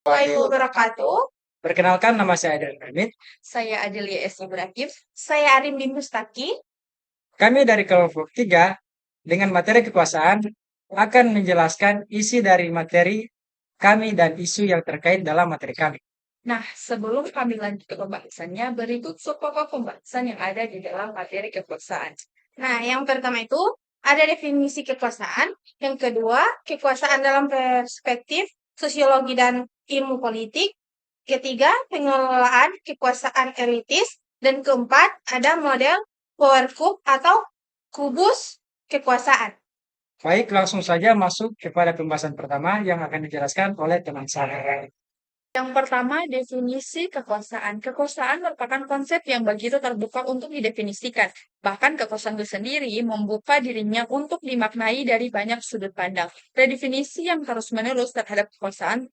Warahmatullahi wabarakatuh. Perkenalkan, nama saya Adrian Hamid. Saya Adelia S. Ibrahim. Saya Arin bin Mustaki. Kami dari kelompok 3 dengan materi kekuasaan akan menjelaskan isi dari materi kami dan isu yang terkait dalam materi kami. Nah, sebelum kami lanjut ke pembahasannya, berikut pokok pembahasan yang ada di dalam materi kekuasaan. Nah, yang pertama itu ada definisi kekuasaan. Yang kedua, kekuasaan dalam perspektif sosiologi dan ilmu politik. Ketiga, pengelolaan kekuasaan elitis. Dan keempat, ada model power coup atau kubus kekuasaan. Baik, langsung saja masuk kepada pembahasan pertama yang akan dijelaskan oleh teman saya. Yang pertama, definisi kekuasaan. Kekuasaan merupakan konsep yang begitu terbuka untuk didefinisikan. Bahkan kekuasaan itu sendiri membuka dirinya untuk dimaknai dari banyak sudut pandang. Redefinisi yang terus-menerus terhadap kekuasaan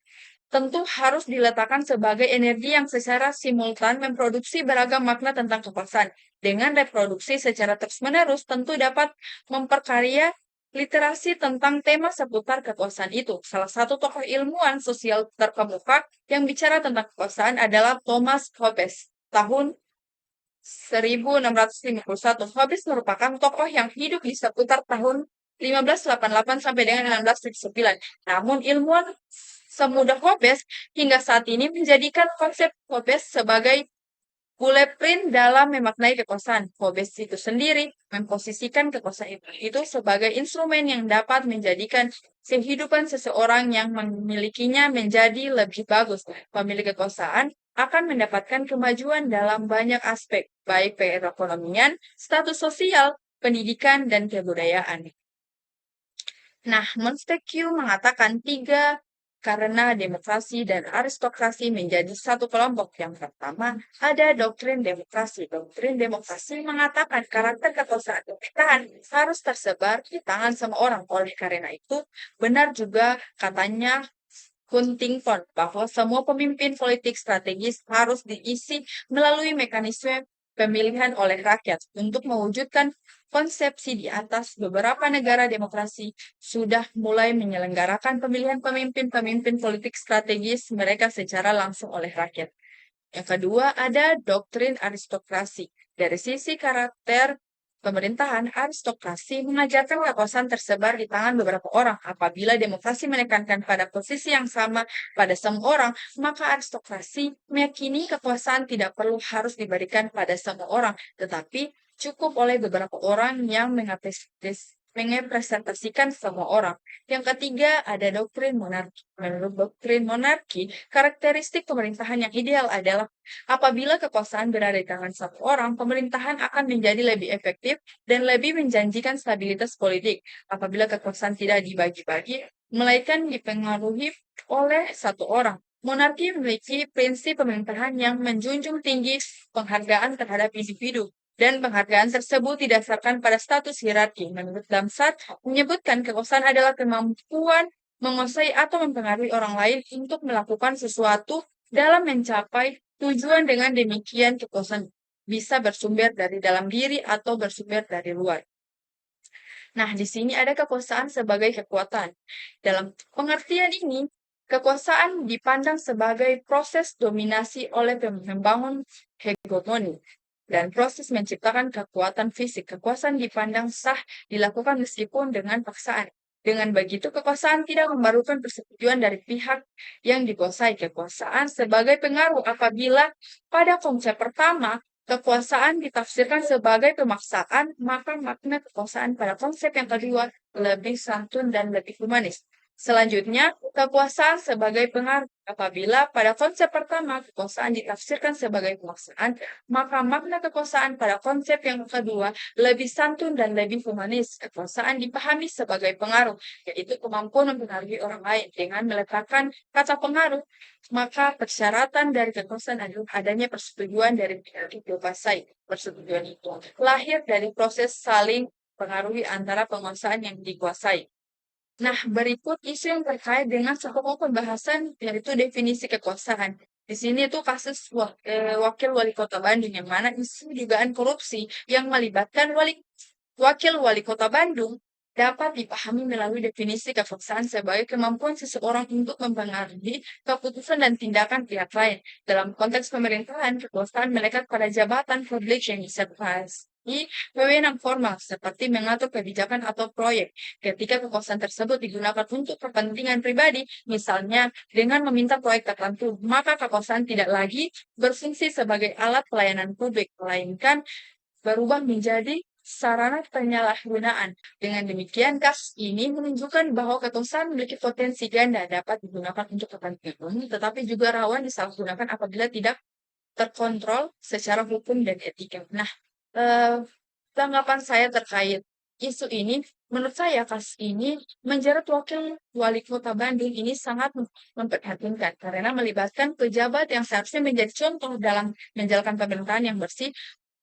tentu harus diletakkan sebagai energi yang secara simultan memproduksi beragam makna tentang kekuasaan. Dengan reproduksi secara terus-menerus tentu dapat memperkarya literasi tentang tema seputar kekuasaan itu. Salah satu tokoh ilmuwan sosial terkemuka yang bicara tentang kekuasaan adalah Thomas Hobbes. Tahun 1651, Hobbes merupakan tokoh yang hidup di seputar tahun 1588 sampai dengan 1609. Namun ilmuwan semudah Hobbes hingga saat ini menjadikan konsep Hobbes sebagai blueprint dalam memaknai kekuasaan. Hobbes itu sendiri memposisikan kekuasaan itu sebagai instrumen yang dapat menjadikan kehidupan seseorang yang memilikinya menjadi lebih bagus. Pemilik kekuasaan akan mendapatkan kemajuan dalam banyak aspek, baik perekonomian, status sosial, pendidikan, dan kebudayaan. Nah, Montesquieu mengatakan karena demokrasi dan aristokrasi menjadi satu kelompok. Yang pertama, ada doktrin demokrasi. Doktrin demokrasi mengatakan karakter kekuasaan pemerintahan harus tersebar di tangan semua orang. Oleh karena itu, benar juga katanya Huntington bahwa semua pemimpin politik strategis harus diisi melalui mekanisme pemilihan oleh rakyat. Untuk mewujudkan konsepsi di atas, beberapa negara demokrasi sudah mulai menyelenggarakan pemilihan pemimpin-pemimpin politik strategis mereka secara langsung oleh rakyat. Yang kedua, ada doktrin aristokrasi. Dari sisi karakter pemerintahan, aristokrasi mengajarkan kekuasaan tersebar di tangan beberapa orang. Apabila demokrasi menekankan pada posisi yang sama pada semua orang, maka aristokrasi meyakini kekuasaan tidak perlu harus diberikan pada semua orang, tetapi cukup oleh beberapa orang yang merepresentasikan semua orang. Yang ketiga, ada doktrin monarki. Menurut doktrin monarki, karakteristik pemerintahan yang ideal adalah apabila kekuasaan berada di tangan satu orang, pemerintahan akan menjadi lebih efektif dan lebih menjanjikan stabilitas politik. Apabila kekuasaan tidak dibagi-bagi, melainkan dipengaruhi oleh satu orang. Monarki memiliki prinsip pemerintahan yang menjunjung tinggi penghargaan terhadap individu, dan penghargaan tersebut didasarkan pada status hierarki. Menurut Damsat, menyebutkan kekuasaan adalah kemampuan menguasai atau mempengaruhi orang lain untuk melakukan sesuatu dalam mencapai tujuan. Dengan demikian, kekuasaan bisa bersumber dari dalam diri atau bersumber dari luar. Nah, di sini ada kekuasaan sebagai kekuatan. Dalam pengertian ini, kekuasaan dipandang sebagai proses dominasi oleh membangun hegemoni dan proses menciptakan kekuatan fisik. Kekuasaan dipandang sah dilakukan meskipun dengan paksaan. Dengan begitu, kekuasaan tidak memerlukan persetujuan dari pihak yang dikuasai. Kekuasaan sebagai pengaruh apabila pada konsep pertama kekuasaan ditafsirkan sebagai pemaksaan, maka makna kekuasaan pada konsep yang kedua lebih santun dan lebih humanis. Selanjutnya, kekuasaan sebagai pengaruh. Apabila pada konsep pertama kekuasaan ditafsirkan sebagai pemaksaan, maka makna kekuasaan pada konsep yang kedua lebih santun dan lebih humanis. Kekuasaan dipahami sebagai pengaruh, yaitu kemampuan mempengaruhi orang lain. Dengan meletakkan kata pengaruh, maka persyaratan dari kekuasaan adalah adanya persetujuan dari pihak yang dikuasai. Persetujuan itu lahir dari proses saling pengaruhi antara penguasaan yang dikuasai. Nah, berikut isu yang terkait dengan pokok pembahasan yaitu definisi kekuasaan. Di sini itu kasus wakil wali kota Bandung yang mana isu dugaan korupsi yang melibatkan wakil wali kota Bandung dapat dipahami melalui definisi kekuasaan sebagai kemampuan seseorang untuk mempengaruhi keputusan dan tindakan pihak lain. Dalam konteks pemerintahan, kekuasaan melekat pada jabatan publik yang disertai wewenang formal seperti mengatur kebijakan atau proyek. Ketika kekuasaan tersebut digunakan untuk kepentingan pribadi, misalnya dengan meminta proyek tertentu, maka kekuasaan tidak lagi berfungsi sebagai alat pelayanan publik, melainkan berubah menjadi sarana penyalahgunaan. Dengan demikian, kasus ini menunjukkan bahwa kekuasaan memiliki potensi ganda dapat digunakan untuk kepentingan umum, tetapi juga rawan disalahgunakan apabila tidak terkontrol secara hukum dan etika. Nah, tanggapan saya terkait isu ini, menurut saya kasus ini menjerat wakil wali kota Bandung ini sangat memprihatinkan karena melibatkan pejabat yang seharusnya menjadi contoh dalam menjalankan pemerintahan yang bersih.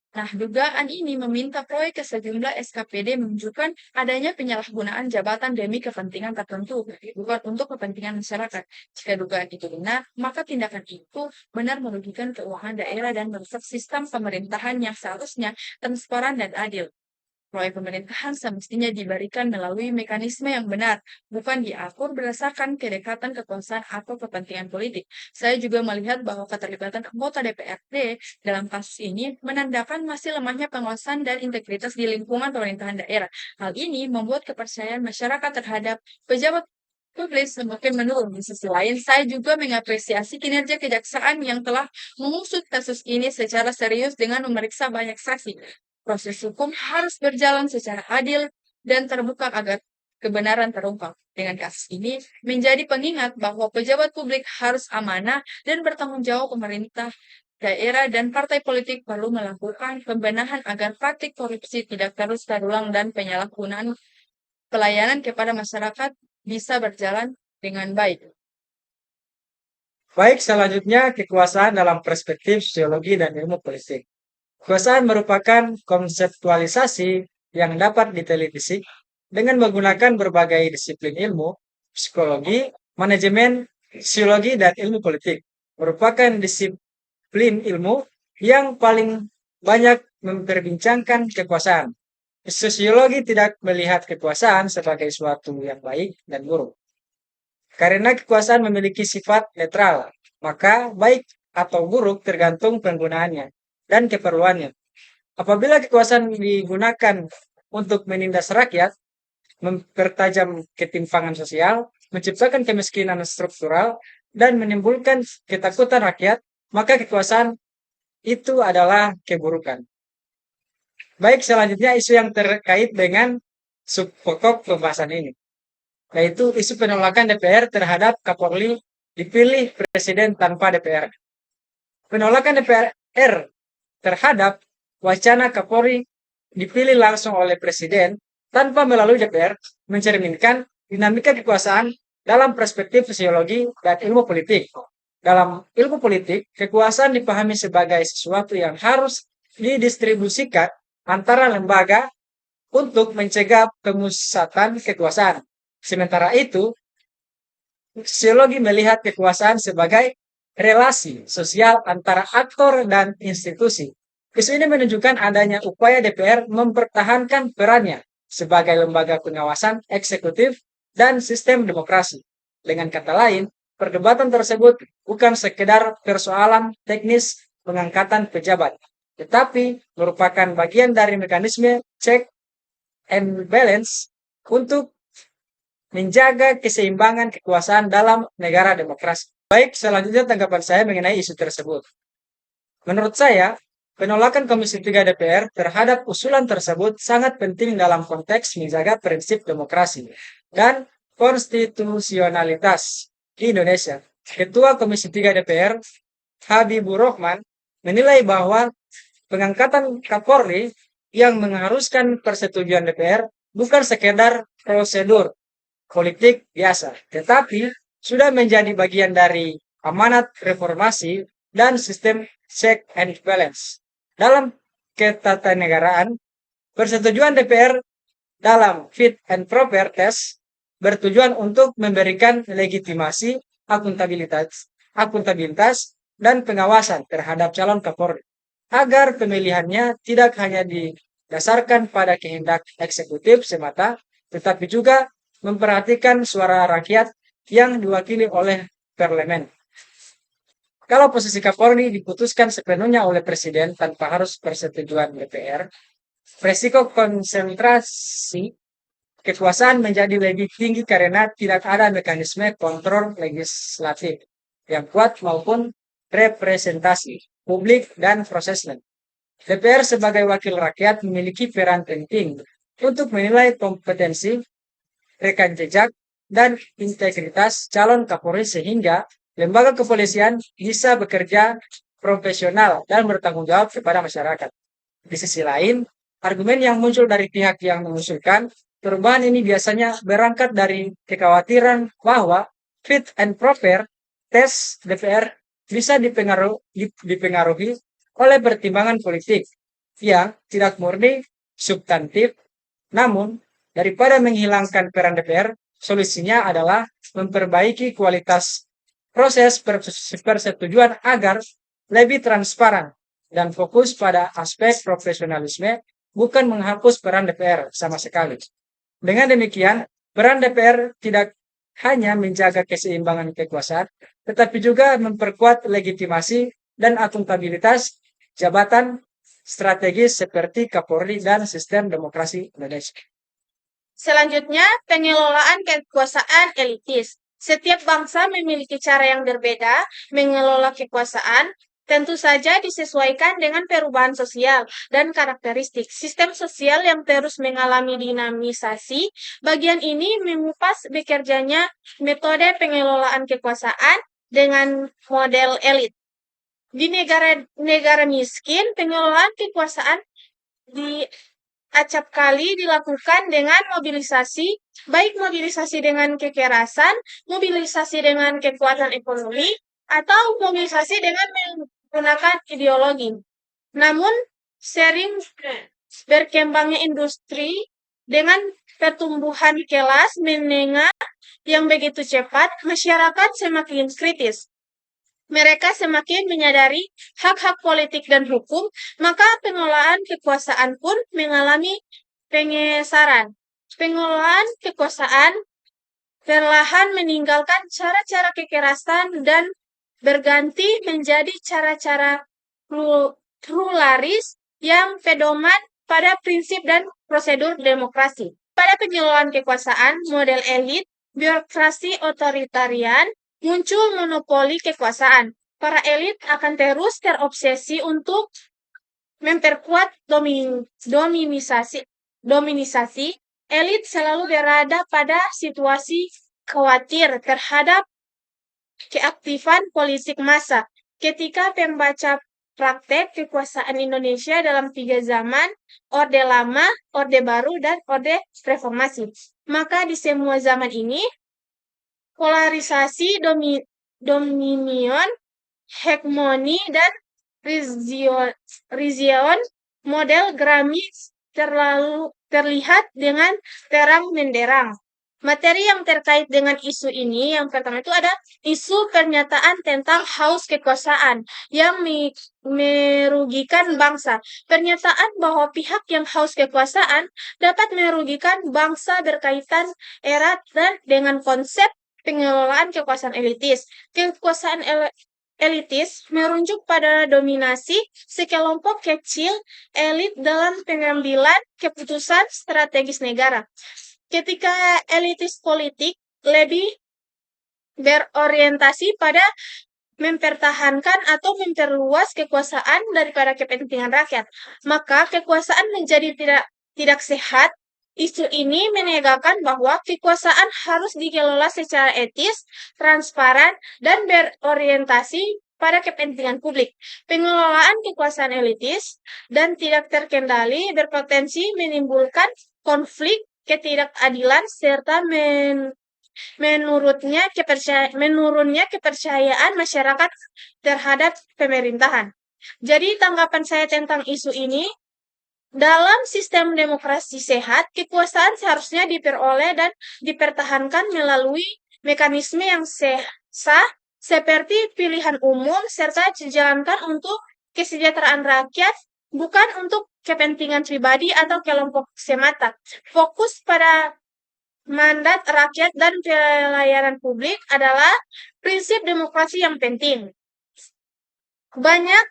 Nah, dugaan ini meminta proyek ke sejumlah SKPD menunjukkan adanya penyalahgunaan jabatan demi kepentingan tertentu, bukan untuk kepentingan masyarakat. Jika dugaan itu benar, maka tindakan itu benar merugikan keuangan daerah dan merusak sistem pemerintahan yang seharusnya transparan dan adil. Proyek pemerintahan semestinya diberikan melalui mekanisme yang benar, bukan diatur berdasarkan kedekatan kekuasaan atau kepentingan politik. Saya juga melihat bahwa keterlibatan anggota DPRD dalam kasus ini menandakan masih lemahnya pengawasan dan integritas di lingkungan pemerintahan daerah. Hal ini membuat kepercayaan masyarakat terhadap pejabat publik semakin menurun. Di sisi lain, saya juga mengapresiasi kinerja kejaksaan yang telah mengusut kasus ini secara serius dengan memeriksa banyak saksi. Proses hukum harus berjalan secara adil dan terbuka agar kebenaran terungkap. Dengan kasus ini menjadi pengingat bahwa pejabat publik harus amanah dan bertanggung jawab. Pemerintah daerah dan partai politik perlu melakukan pembenahan agar praktik korupsi tidak terus terulang dan penyalahgunaan pelayanan kepada masyarakat bisa berjalan dengan baik. Baik, selanjutnya kekuasaan dalam perspektif sosiologi dan ilmu politik. Kekuasaan merupakan konseptualisasi yang dapat ditelisik dengan menggunakan berbagai disiplin ilmu, psikologi, manajemen, sosiologi, dan ilmu politik. Merupakan disiplin ilmu yang paling banyak memperbincangkan kekuasaan. Sosiologi tidak melihat kekuasaan sebagai suatu yang baik dan buruk. Karena kekuasaan memiliki sifat netral, maka baik atau buruk tergantung penggunaannya dan keperluannya. Apabila kekuasaan digunakan untuk menindas rakyat, mempertajam ketimpangan sosial, menciptakan kemiskinan struktural, dan menimbulkan ketakutan rakyat, maka kekuasaan itu adalah keburukan. Baik, selanjutnya isu yang terkait dengan subpokok pembahasan ini, yaitu isu penolakan DPR terhadap Kapolri dipilih Presiden tanpa DPR. Penolakan DPR terhadap wacana Kapolri dipilih langsung oleh Presiden tanpa melalui DPR mencerminkan dinamika kekuasaan dalam perspektif sosiologi dan ilmu politik. Dalam ilmu politik, kekuasaan dipahami sebagai sesuatu yang harus didistribusikan antara lembaga untuk mencegah pemusatan kekuasaan. Sementara itu, sosiologi melihat kekuasaan sebagai relasi sosial antara aktor dan institusi. Isu ini menunjukkan adanya upaya DPR mempertahankan perannya sebagai lembaga pengawasan eksekutif dan sistem demokrasi. Dengan kata lain, perdebatan tersebut bukan sekedar persoalan teknis pengangkatan pejabat, tetapi merupakan bagian dari mekanisme check and balance untuk menjaga keseimbangan kekuasaan dalam negara demokrasi. Baik, selanjutnya tanggapan saya mengenai isu tersebut. Menurut saya, penolakan Komisi 3 DPR terhadap usulan tersebut sangat penting dalam konteks menjaga prinsip demokrasi dan konstitusionalitas di Indonesia. Ketua Komisi 3 DPR, Habibur Rahman, menilai bahwa pengangkatan Kapolri yang mengharuskan persetujuan DPR bukan sekedar prosedur politik biasa, tetapi sudah menjadi bagian dari amanat reformasi dan sistem check and balance. Dalam ketatanegaraan, persetujuan DPR dalam fit and proper test bertujuan untuk memberikan legitimasi, akuntabilitas, dan pengawasan terhadap calon Kapolri, agar pemilihannya tidak hanya didasarkan pada kehendak eksekutif semata, tetapi juga memperhatikan suara rakyat yang diwakili oleh parlemen. Kalau posisi Kapolri diputuskan sepenuhnya oleh Presiden tanpa harus persetujuan DPR, resiko konsentrasi kekuasaan menjadi lebih tinggi karena tidak ada mekanisme kontrol legislatif yang kuat maupun representasi publik dan prosesnya. DPR sebagai wakil rakyat memiliki peran penting untuk menilai kompetensi, rekam jejak, dan integritas calon Kapolri sehingga lembaga kepolisian bisa bekerja profesional dan bertanggung jawab kepada masyarakat. Di sisi lain, argumen yang muncul dari pihak yang mengusulkan perubahan ini biasanya berangkat dari kekhawatiran bahwa fit and proper test DPR bisa dipengaruhi oleh pertimbangan politik yang tidak murni substantif. Namun, daripada menghilangkan peran DPR, solusinya adalah memperbaiki kualitas proses persetujuan agar lebih transparan dan fokus pada aspek profesionalisme, bukan menghapus peran DPR sama sekali. Dengan demikian, peran DPR tidak hanya menjaga keseimbangan kekuasaan, tetapi juga memperkuat legitimasi dan akuntabilitas jabatan strategis seperti Kapolri dan sistem demokrasi Indonesia. Selanjutnya, pengelolaan kekuasaan elitis. Setiap bangsa memiliki cara yang berbeda mengelola kekuasaan, tentu saja disesuaikan dengan perubahan sosial dan karakteristik sistem sosial yang terus mengalami dinamisasi. Bagian ini mengupas bekerjanya metode pengelolaan kekuasaan dengan model elit. Di negara miskin, pengelolaan kekuasaan acap kali dilakukan dengan mobilisasi, baik mobilisasi dengan kekerasan, mobilisasi dengan kekuatan ekonomi, atau mobilisasi dengan menggunakan ideologi. Namun, sering berkembangnya industri dengan pertumbuhan kelas menengah yang begitu cepat, masyarakat semakin kritis. Mereka semakin menyadari hak-hak politik dan hukum, maka pengelolaan kekuasaan pun mengalami pengesaran. Pengelolaan kekuasaan perlahan meninggalkan cara-cara kekerasan dan berganti menjadi cara-cara pluralis yang pedoman pada prinsip dan prosedur demokrasi. Pada pengelolaan kekuasaan, model elit, birokrasi otoritarian, muncul monopoli kekuasaan. Para elit akan terus terobsesi untuk memperkuat dominisasi. Elit selalu berada pada situasi khawatir terhadap keaktifan politik massa. Ketika pembaca praktek kekuasaan Indonesia dalam 3 zaman, Orde Lama, Orde Baru, dan Orde Reformasi. Maka di semua zaman ini, polarisasi dominion, hegemoni, dan region model Gramis terlihat dengan terang benderang. Materi yang terkait dengan isu ini, yang pertama itu ada isu pernyataan tentang haus kekuasaan yang merugikan bangsa. Pernyataan bahwa pihak yang haus kekuasaan dapat merugikan bangsa berkaitan erat dengan konsep pengelolaan kekuasaan elitis. Kekuasaan elitis merujuk pada dominasi sekelompok kecil elit dalam pengambilan keputusan strategis negara. Ketika elitis politik lebih berorientasi pada mempertahankan atau memperluas kekuasaan daripada kepentingan rakyat, maka kekuasaan menjadi tidak sehat. Isu ini menegakkan bahwa kekuasaan harus dikelola secara etis, transparan, dan berorientasi pada kepentingan publik. Pengelolaan kekuasaan elitis dan tidak terkendali berpotensi menimbulkan konflik, ketidakadilan, serta menurunnya kepercayaan masyarakat terhadap pemerintahan. Jadi tanggapan saya tentang isu ini, dalam sistem demokrasi sehat, kekuasaan seharusnya diperoleh dan dipertahankan melalui mekanisme yang sah, seperti pilihan umum, serta dijalankan untuk kesejahteraan rakyat, bukan untuk kepentingan pribadi atau kelompok semata. Fokus pada mandat rakyat dan pelayanan publik adalah prinsip demokrasi yang penting. Banyak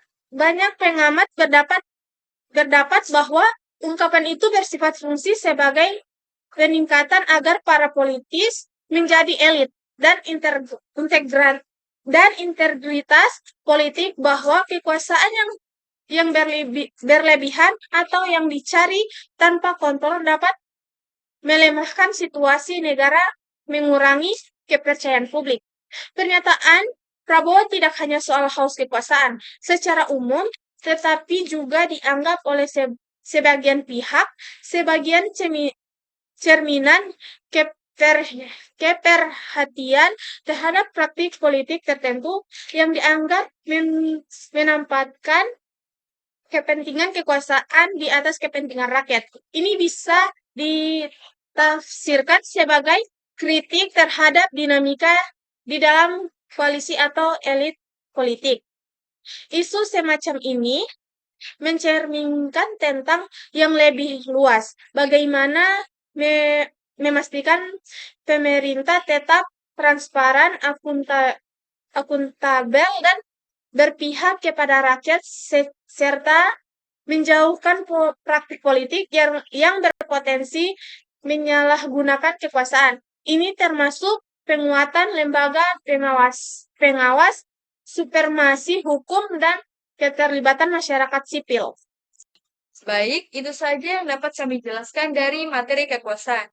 pengamat berdapat bahwa ungkapan itu bersifat fungsi sebagai peningkatan agar para politis menjadi elit dan integritas politik, bahwa kekuasaan yang berlebihan atau yang dicari tanpa kontrol dapat melemahkan situasi negara, mengurangi kepercayaan publik. Pernyataan Prabowo tidak hanya soal haus kekuasaan secara umum, tetapi juga dianggap oleh sebagian pihak sebagian cerminan keperhatian terhadap praktik politik tertentu yang dianggap menempatkan kepentingan kekuasaan di atas kepentingan rakyat. Ini bisa ditafsirkan sebagai kritik terhadap dinamika di dalam koalisi atau elit politik. Isu semacam ini mencerminkan tentang yang lebih luas, bagaimana memastikan pemerintah tetap transparan, akuntabel, dan berpihak kepada rakyat, serta menjauhkan praktik politik yang berpotensi menyalahgunakan kekuasaan. Ini termasuk penguatan lembaga pengawas, supremasi hukum, dan keterlibatan masyarakat sipil. Baik, itu saja yang dapat kami jelaskan dari materi kekuasaan.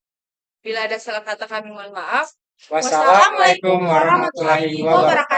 Bila ada salah kata kami mohon maaf. Wassalamualaikum warahmatullahi wabarakatuh.